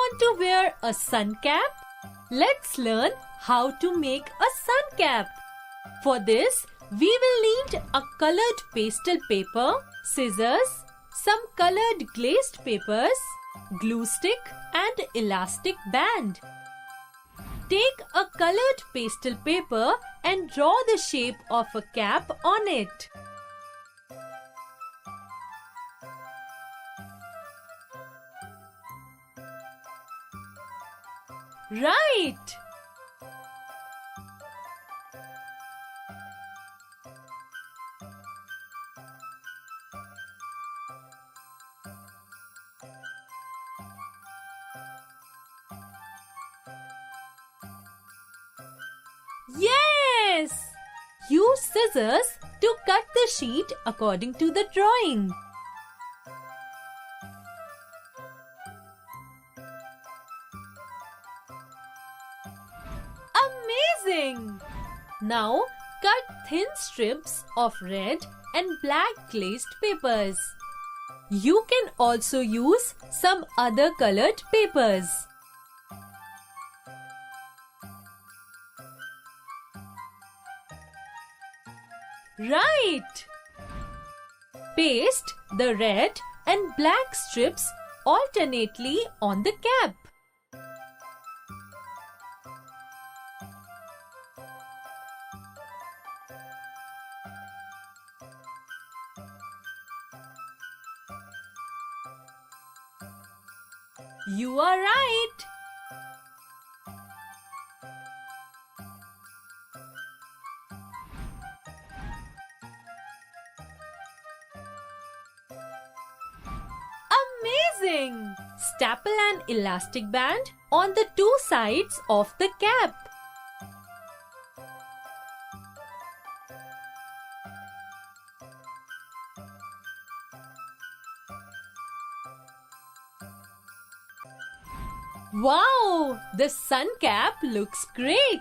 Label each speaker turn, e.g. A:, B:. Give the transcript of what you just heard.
A: want to wear a sun cap? Let's learn how to make a sun cap. For this, we will need a colored pastel paper, scissors, some colored glazed papers, glue stick and elastic band. Take a colored pastel paper and draw the shape of a cap on it. Right! Yes! Use scissors to cut the sheet according to the drawing. Amazing! Now cut thin strips of red and black glazed papers. You can also use some other colored papers. Right! Paste the red and black strips alternately on the cap. You are right! Amazing! Staple an elastic band on the two sides of the cap. Wow! The sun cap looks great!